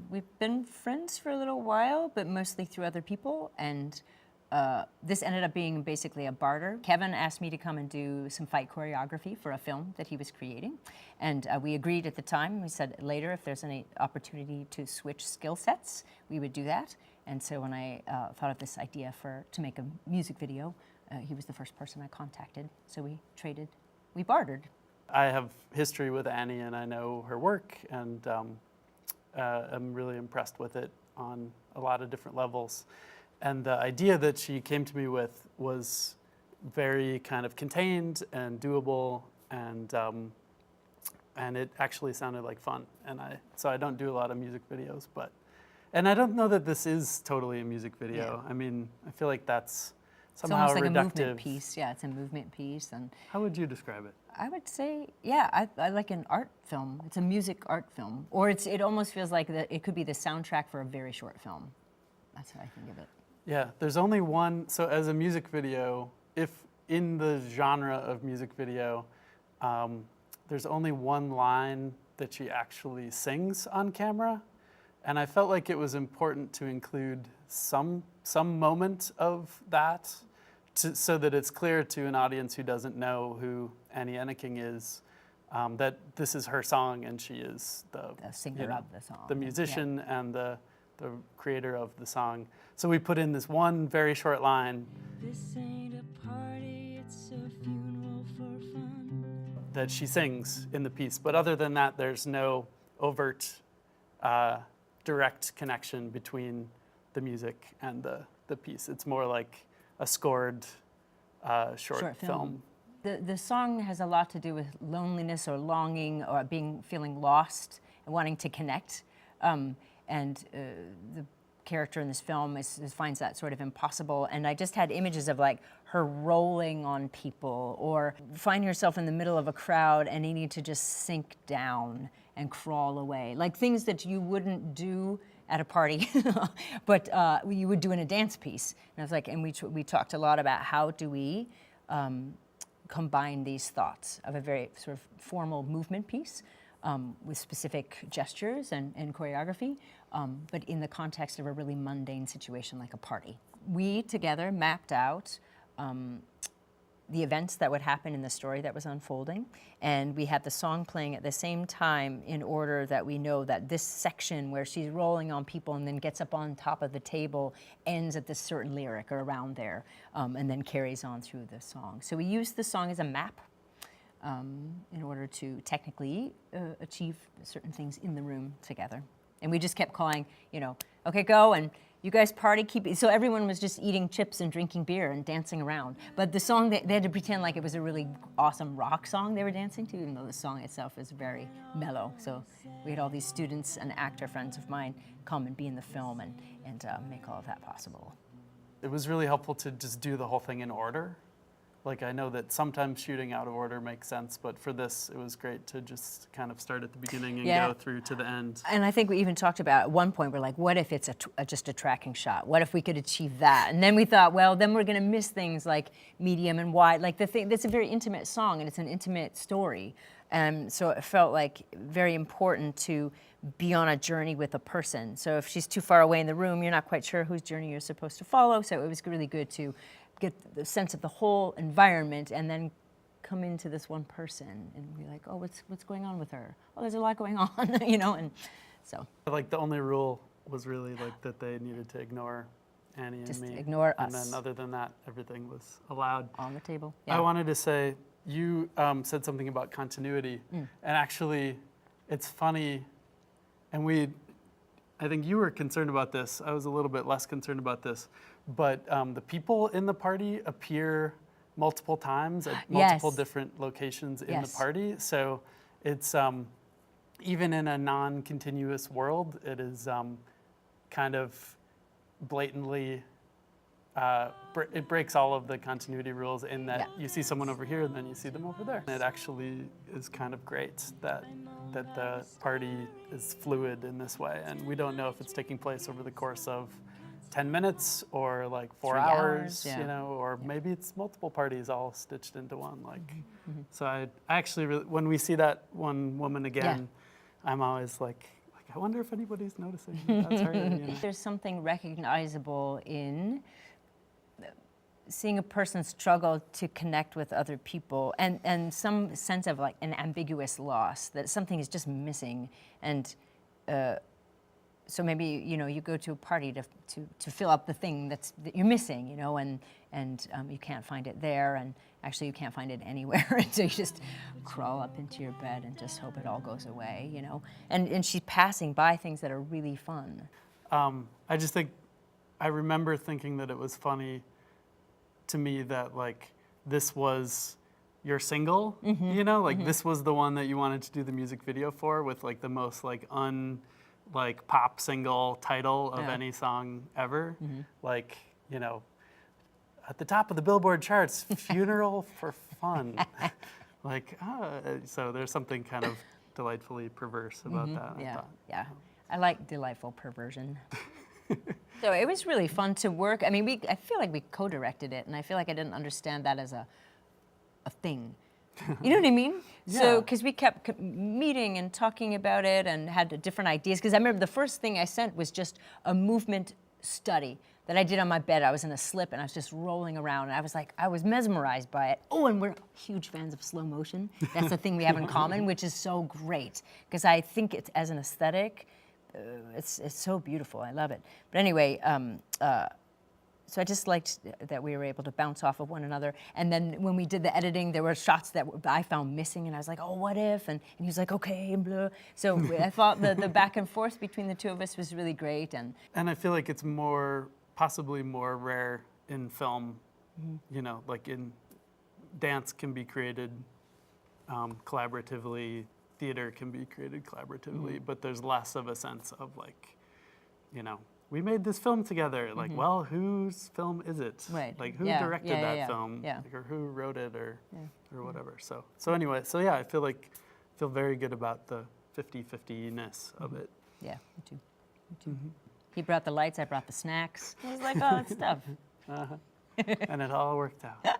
We've been friends for a little while, but mostly through other people, and this ended up being basically a barter. Kevin asked me to come and do some fight choreography for a film that he was creating, and we agreed at the time. We said later if there's any opportunity to switch skill sets, we would do that. And so when I thought of this idea to make a music video, he was the first person I contacted. So we bartered. I have history with Annie, and I know her work, and I'm really impressed with it on a lot of different levels. And the idea that she came to me with was very kind of contained and doable, and it actually sounded like fun. And so I don't do a lot of music videos, and I don't know that this is totally a music video. Yeah. I mean, I feel like that's somehow it's almost like reductive. a movement piece. Yeah, it's a movement piece. And how would you describe it? I would say, yeah, I like an art film. It's a music art film, or it almost feels like it could be the soundtrack for a very short film. That's how I think of it. Yeah, there's only one. So as a music video, if in the genre of music video, there's only one line that she actually sings on camera. And I felt like it was important to include some moment of that so that it's clear to an audience who doesn't know who Annie Enneking is, that this is her song and she is the singer of the song. The musician and the creator of the song. So we put in this one very short line. This ain't a party, it's a funeral for fun. That she sings in the piece. But other than that, there's no overt direct connection between the music and the piece. It's more like a scored short film. The song has a lot to do with loneliness or longing or feeling lost and wanting to connect. And the character in this film finds that sort of impossible. And I just had images of like her rolling on people or finding herself in the middle of a crowd and needing to just sink down and crawl away. Like things that you wouldn't do at a party, but you would do in a dance piece. And I was like, and we talked a lot about how do we combine these thoughts of a very sort of formal movement piece with specific gestures and choreography, but in the context of a really mundane situation like a party. We together mapped out the events that would happen in the story that was unfolding, and we had the song playing at the same time in order that we know that this section where she's rolling on people and then gets up on top of the table ends at this certain lyric or around there, and then carries on through the song. So we used the song as a map in order to technically achieve certain things in the room together. And we just kept calling, okay, go, and you guys party, so everyone was just eating chips and drinking beer and dancing around. But the song, they had to pretend like it was a really awesome rock song they were dancing to, even though the song itself is very mellow. So we had all these students and actor friends of mine come and be in the film and make all of that possible. It was really helpful to just do the whole thing in order. Like, I know that sometimes shooting out of order makes sense, but for this, it was great to just kind of start at the beginning and go through to the end. And I think we even talked about at one point, we're like, what if it's just a tracking shot? What if we could achieve that? And then we thought, well, then we're going to miss things like medium and wide. Like that's a very intimate song, and it's an intimate story. And so it felt like very important to be on a journey with a person. So if she's too far away in the room, you're not quite sure whose journey you're supposed to follow. So it was really good to get the sense of the whole environment and then come into this one person and be like, oh, what's going on with her? Oh, there's a lot going on, and so. Like the only rule was really like that they needed to ignore Annie and me. Just ignore us. And then other than that, everything was allowed. On the table. Yeah. I wanted to say, you said something about continuity, and actually it's funny, and I think you were concerned about this. I was a little bit less concerned about this. But the people in the party appear multiple times at multiple different locations in the party. So it's, even in a non-continuous world, it is kind of blatantly, it breaks all of the continuity rules in that you see someone over here and then you see them over there. It actually is kind of great that the party is fluid in this way. And we don't know if it's taking place over the course of 10 minutes or like 4 hours, or maybe it's multiple parties all stitched into one. So I actually, when we see that one woman again, I'm always like, like, I wonder if anybody's noticing that that's her. You know? There's something recognizable in seeing a person struggle to connect with other people, and some sense of like an ambiguous loss, that something is just missing. And so maybe, you know, you go to a party to fill up the thing that you're missing, you know, and you can't find it there, and actually you can't find it anywhere, and so you just crawl up into your bed and just hope it all goes away, you know. And she's passing by things that are really fun. I just think, I remember thinking that it was funny to me that like this was your single, you know, like this was the one that you wanted to do the music video for, with like the most like like pop single title of any song ever. Like, you know, at the top of the Billboard charts, Funeral for Fun. Like, so there's something kind of delightfully perverse about that. Yeah, yeah. I like delightful perversion. So it was really fun to work. I mean, I feel like we co-directed it, and I feel like I didn't understand that as a thing. You know what I mean? Yeah. So, because we kept meeting and talking about it and had different ideas. Because I remember the first thing I sent was just a movement study that I did on my bed. I was in a slip and I was just rolling around, and I was like, I was mesmerized by it. Oh, and we're huge fans of slow motion. That's the thing we have in common, which is so great. Because I think it's, as an aesthetic, it's so beautiful. I love it. But anyway, so I just liked that we were able to bounce off of one another. And then when we did the editing, there were shots that I found missing, and I was like, oh, what if? And he was like, okay, and blah. So I thought the back and forth between the two of us was really great. And I feel like it's possibly more rare in film, you know, like in dance can be created collaboratively, theater can be created collaboratively, but there's less of a sense of like, you know, we made this film together. Like, well, whose film is it? Right. Like, who Yeah, directed yeah, that yeah, film? yeah. Like, or who wrote it, or whatever. So anyway, so yeah, I feel very good about the 50-50-ness of it. yeah, me too. Me too. He brought the lights, I brought the snacks. It was like, oh, it's stuff. And it all worked out.